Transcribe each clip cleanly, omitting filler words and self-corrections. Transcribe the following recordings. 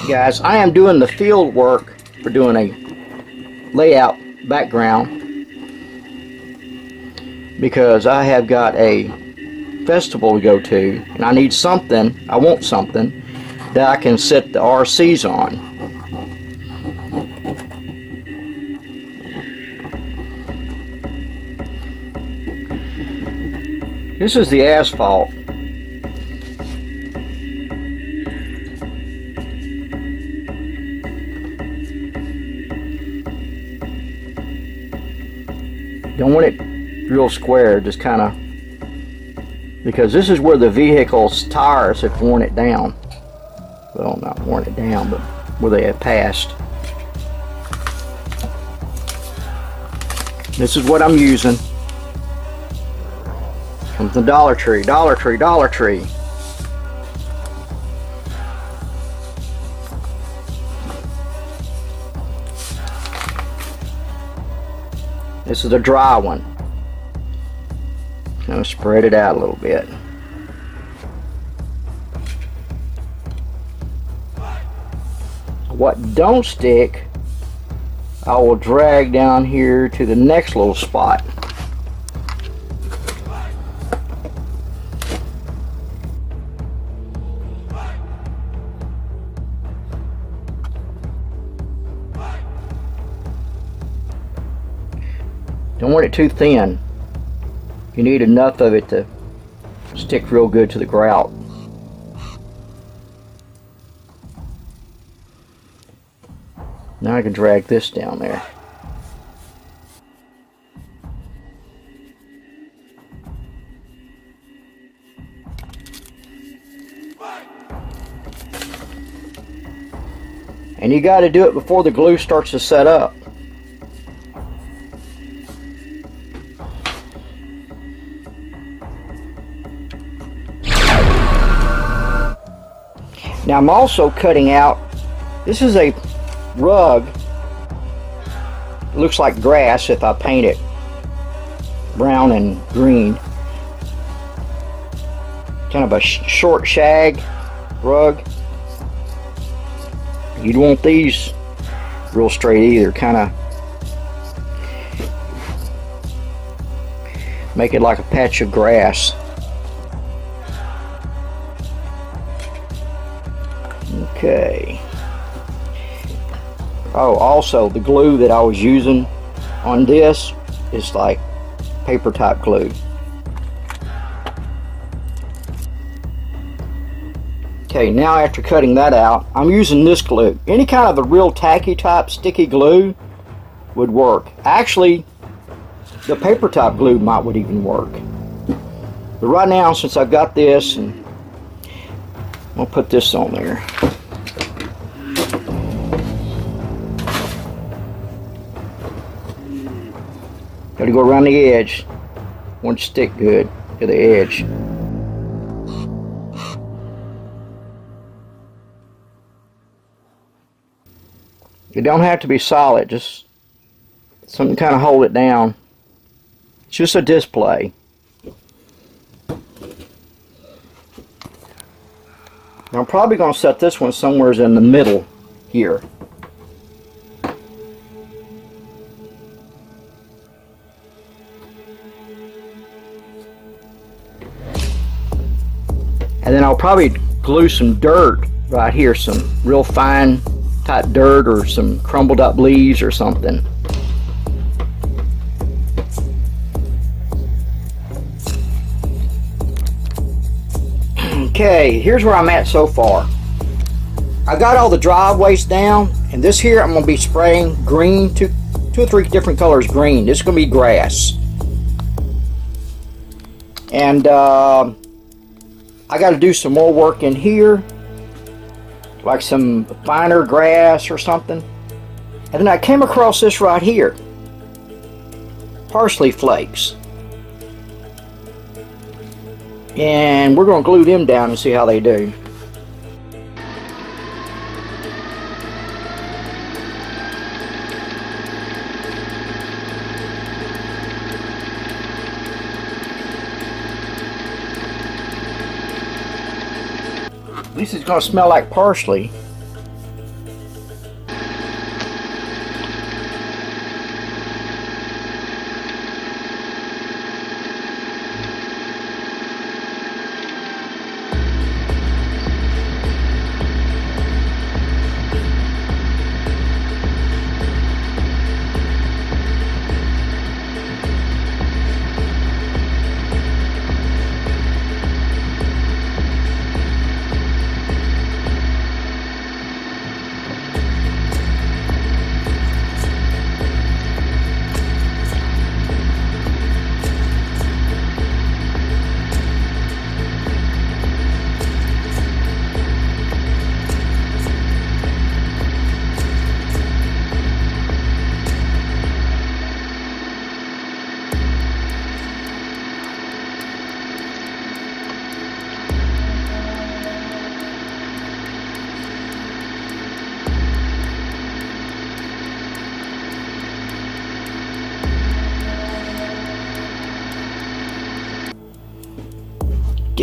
Guys, I am doing the field work for doing a layout background because I have got a festival to go to and I need something, I want something that I can set the RCs on. This is the asphalt. Don't want it real square, just kind of, because this is where the vehicle's tires have worn it down. Well, not worn it down, but where they have passed. This is what I'm using. Comes the Dollar Tree, Dollar Tree, Dollar Tree. This is a dry one. Kind of spread it out a little bit. What don't stick, I will drag down here to the next little spot. Don't want it too thin. You need enough of it to stick real good to the grout. Now I can drag this down there. And you got to do it before the glue starts to set up. Now I'm also cutting out, this is a rug, it looks like grass if I paint it brown and green. Kind of a short shag rug. You don't want these real straight either, kind of make it like a patch of grass. Okay. Oh, also the glue that I was using on this is like paper type glue. Okay, now after cutting that out, I'm using this glue. Any kind of a real tacky type sticky glue would work. Actually, the paper type glue would even work. But right now, since I've got this, and I'll put this on there. Got to go around the edge. Want to stick good to the edge. It don't have to be solid, just something kind of hold it down. It's just a display. Now I'm probably going to set this one somewhere in the middle here. And then I'll probably glue some dirt right here, some real fine type dirt or some crumbled up leaves or something. Okay, here's where I'm at so far. I got all the driveways down, and this here I'm going to be spraying green, two or three different colors green. This is going to be grass. And I got to do some more work in here, like some finer grass or something. And then I came across this right here, parsley flakes, and we're going to glue them down and see how they do. At least it's going to smell like parsley.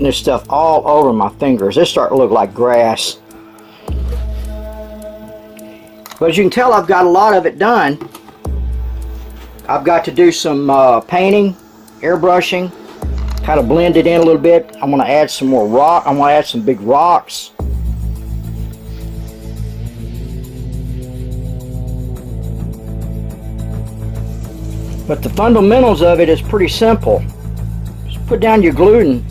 getting this stuff all over my fingers. It's starting to look like grass. But as you can tell, I've got a lot of it done. I've got to do some painting, airbrushing, kind of blend it in a little bit. I'm going to add some more rock. I'm going to add some big rocks. But the fundamentals of it is pretty simple. Just put down your glue and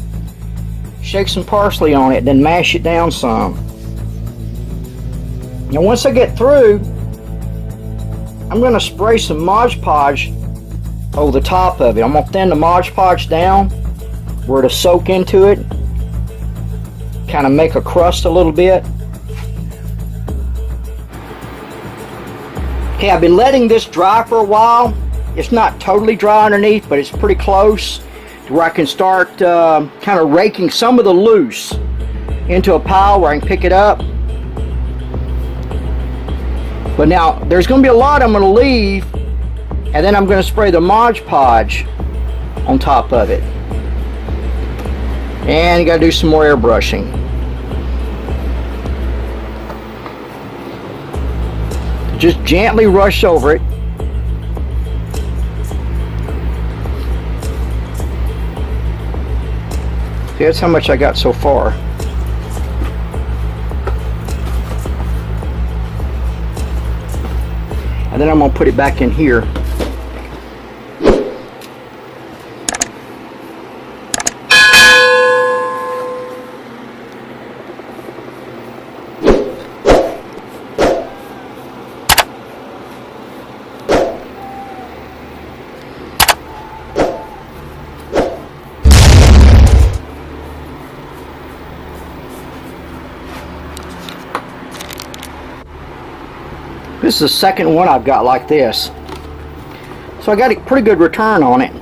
shake some parsley on it, then mash it down some. Now once I get through, I'm going to spray some Mod Podge over the top of it. I'm going to thin the Mod Podge down where it'll soak into it, kind of make a crust a little bit. Okay, I've been letting this dry for a while. It's not totally dry underneath, but it's pretty close to where I can start kind of raking some of the loose into a pile where I can pick it up. But now there's going to be a lot I'm going to leave, and then I'm going to spray the Mod Podge on top of it. And you got to do some more airbrushing. Just gently rush over it. See, that's how much I got so far. And then I'm going to put it back in here. This is the second one I've got like this. So I got a pretty good return on it.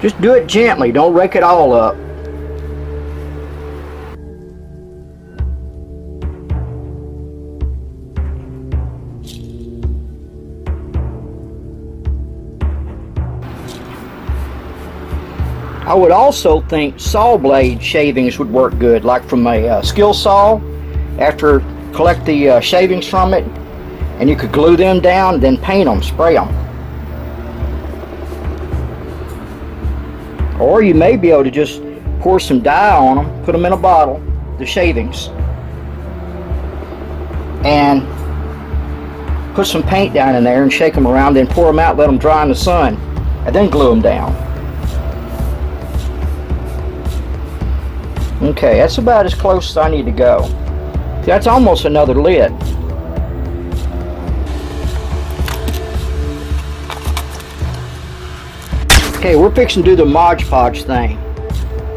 Just do it gently, don't rake it all up. I would also think saw blade shavings would work good, like from a skill saw. After collect the shavings from it, and you could glue them down, then paint them, spray them. Or you may be able to just pour some dye on them, put them in a bottle, the shavings, and put some paint down in there and shake them around, then pour them out, let them dry in the sun, and then glue them down. Okay, that's about as close as I need to go. See, that's almost another lid. Okay, we're fixing to do the Mod Podge thing.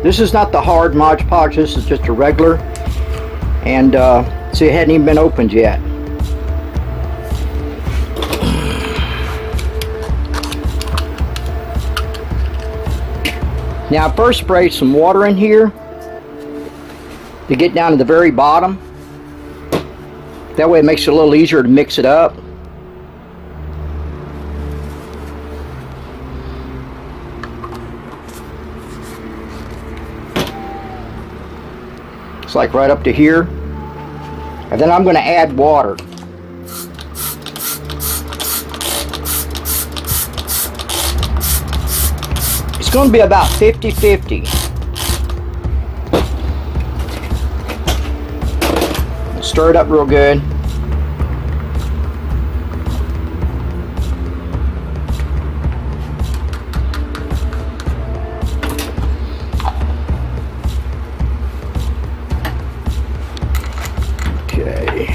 This is not the hard Mod Podge, this is just a regular. And see, it hadn't even been opened yet. Now I first sprayed some water in here to get down to the very bottom. That way it makes it a little easier to mix it up. It's like right up to here. And then I'm going to add water. It's going to be about 50-50. Stir it up real good. Okay.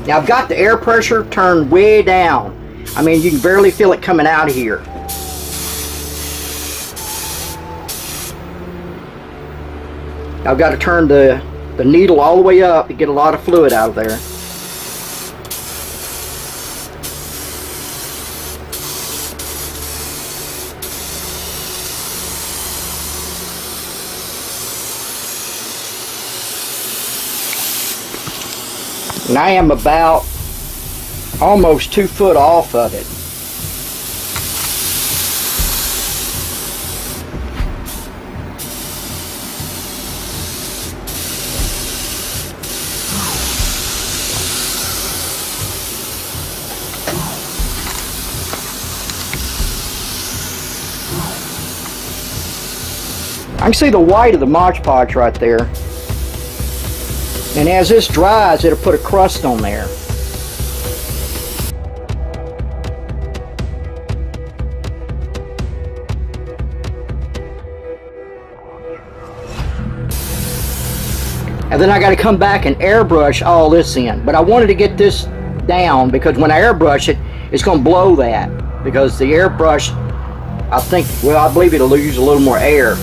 Now I've got the air pressure turned way down. I mean, you can barely feel it coming out of here. I've got to turn the needle all the way up to get a lot of fluid out of there. And I am about almost 2 foot off of it. I can see the white of the Mod Podge right there. And as this dries, it'll put a crust on there. And then I got to come back and airbrush all this in. But I wanted to get this down because when I airbrush it, it's going to blow that. Because the airbrush, I believe it'll use a little more air.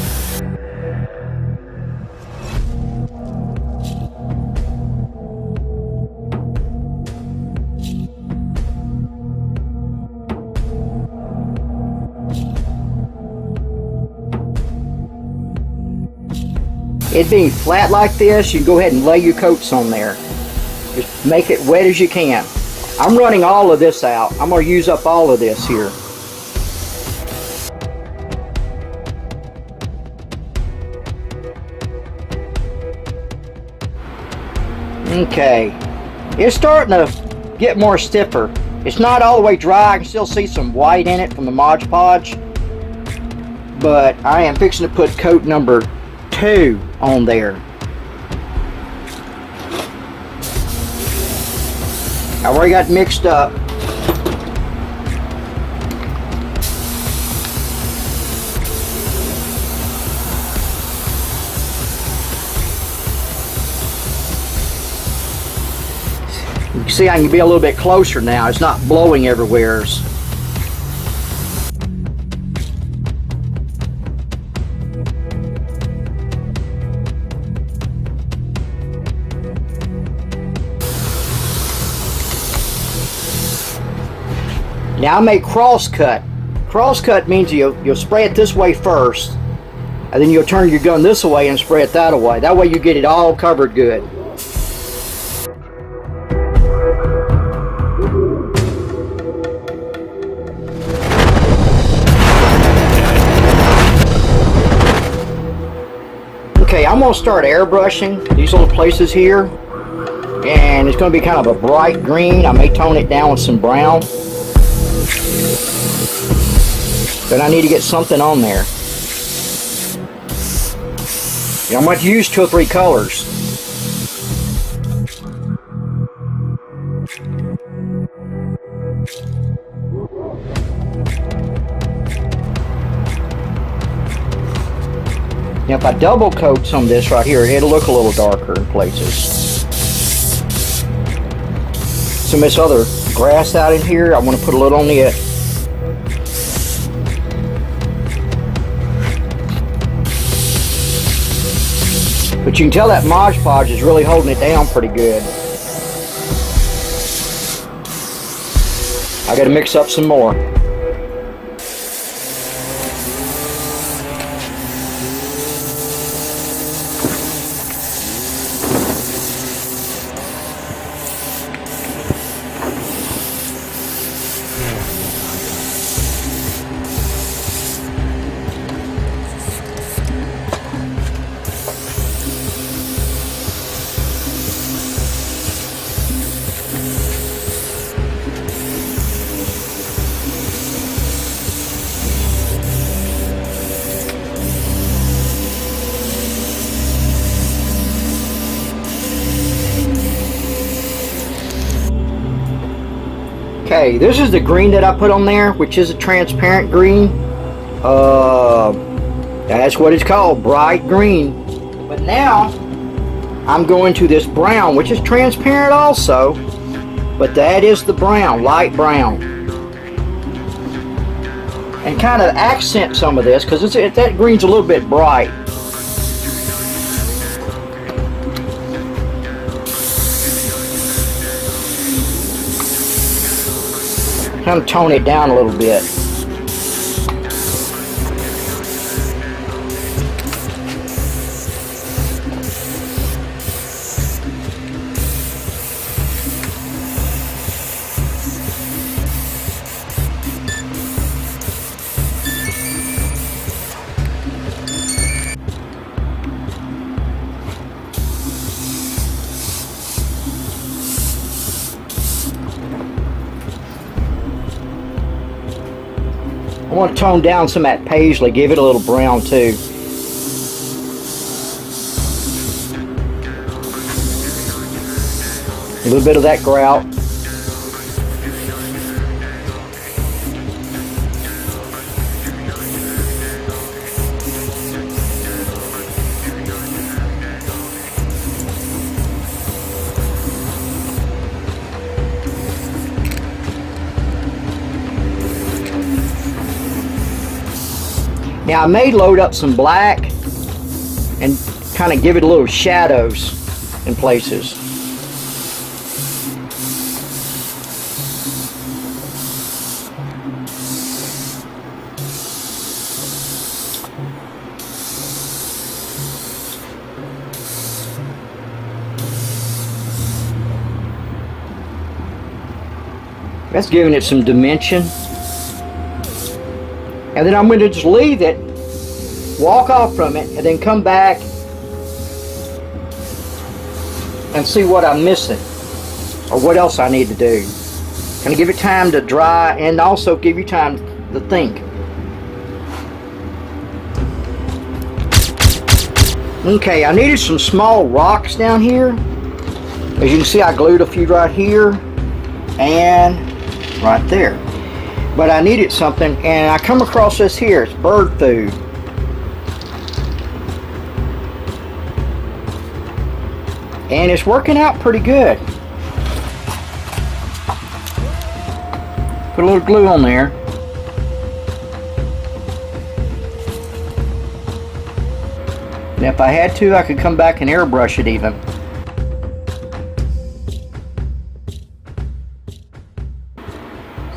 It being flat like this, you can go ahead and lay your coats on there. Just make it wet as you can. I'm running all of this out. I'm going to use up all of this here. Okay. It's starting to get more stiffer. It's not all the way dry. I can still see some white in it from the Mod Podge. But I am fixing to put coat number 2 on there. I've already got mixed up. You can see I can be a little bit closer now. It's not blowing everywhere. Now I make cross cut. Cross cut means you'll spray it this way first, and then you'll turn your gun this way and spray it that way. That way you get it all covered good. Okay, I'm going to start airbrushing these little places here, and it's going to be kind of a bright green. I may tone it down with some brown. But I need to get something on there. And I'm going to use 2 or 3 colors. Now if I double coat some of this right here, it'll look a little darker in places. Some of this other grass out in here, I want to put a little on it. But you can tell that Mod Podge is really holding it down pretty good. I got to mix up some more. Okay, this is the green that I put on there, which is a transparent green. That's what it's called, bright green. But now, I'm going to this brown, which is transparent also. But that is the brown, light brown. And kind of accent some of this, because that green's a little bit bright. Kind of tone it down a little bit. I want to tone down some of that paisley, give it a little brown too. A little bit of that grout. Now I may load up some black and kind of give it a little shadows in places. That's giving it some dimension. And then I'm going to just leave it, walk off from it, and then come back and see what I'm missing or what else I need to do. Kind of give it time to dry and also give you time to think. Okay, I needed some small rocks down here. As you can see, I glued a few right here and right there. But I needed something, and I come across this here. It's bird food. And it's working out pretty good. Put a little glue on there. And if I had to, I could come back and airbrush it even.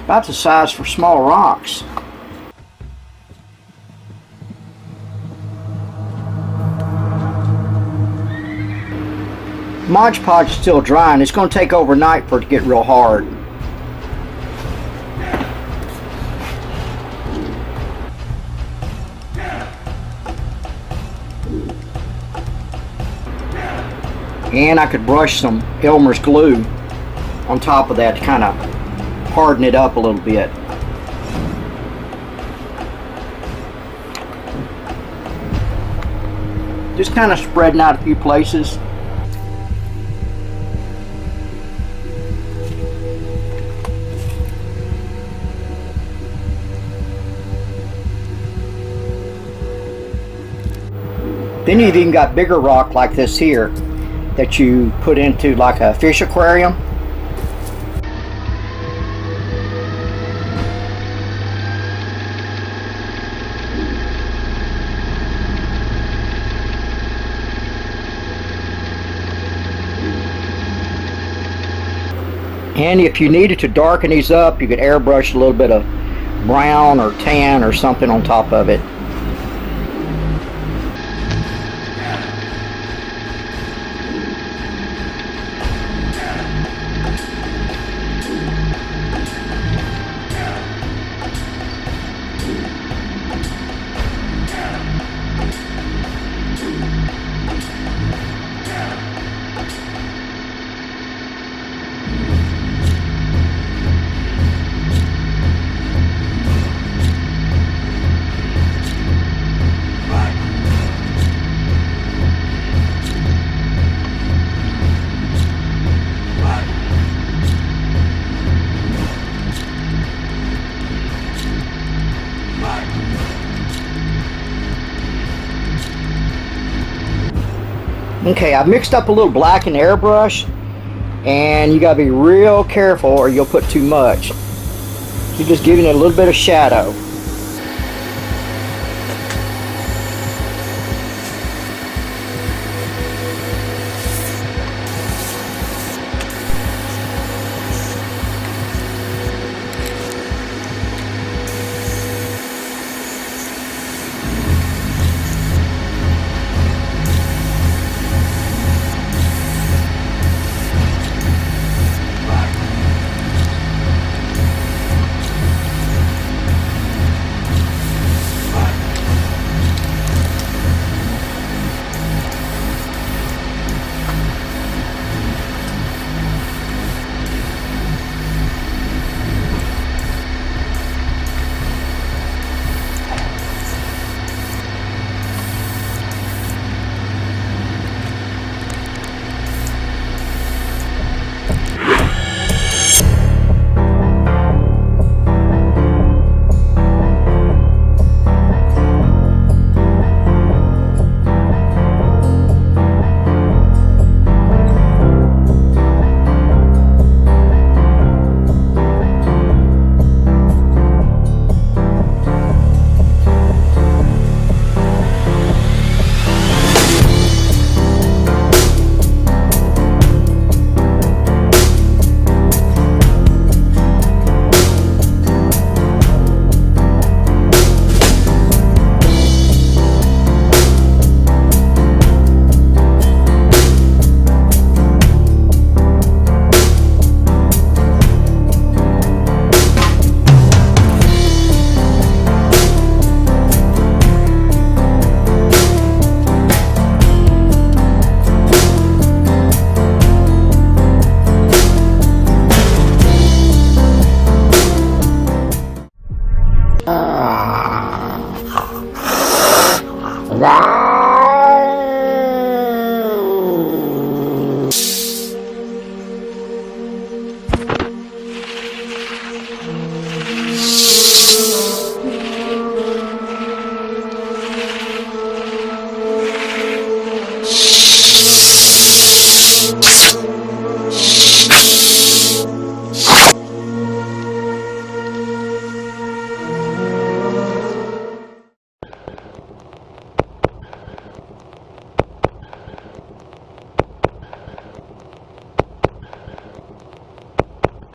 About the size for small rocks. Mod Podge is still drying. It's going to take overnight for it to get real hard. And I could brush some Elmer's glue on top of that to kind of harden it up a little bit. Just kind of spreading out a few places. Then you've even got bigger rock like this here that you put into like a fish aquarium. And if you needed to darken these up, you could airbrush a little bit of brown or tan or something on top of it. Okay, I've mixed up a little black and airbrush, and you gotta be real careful or you'll put too much. You're just giving it a little bit of shadow.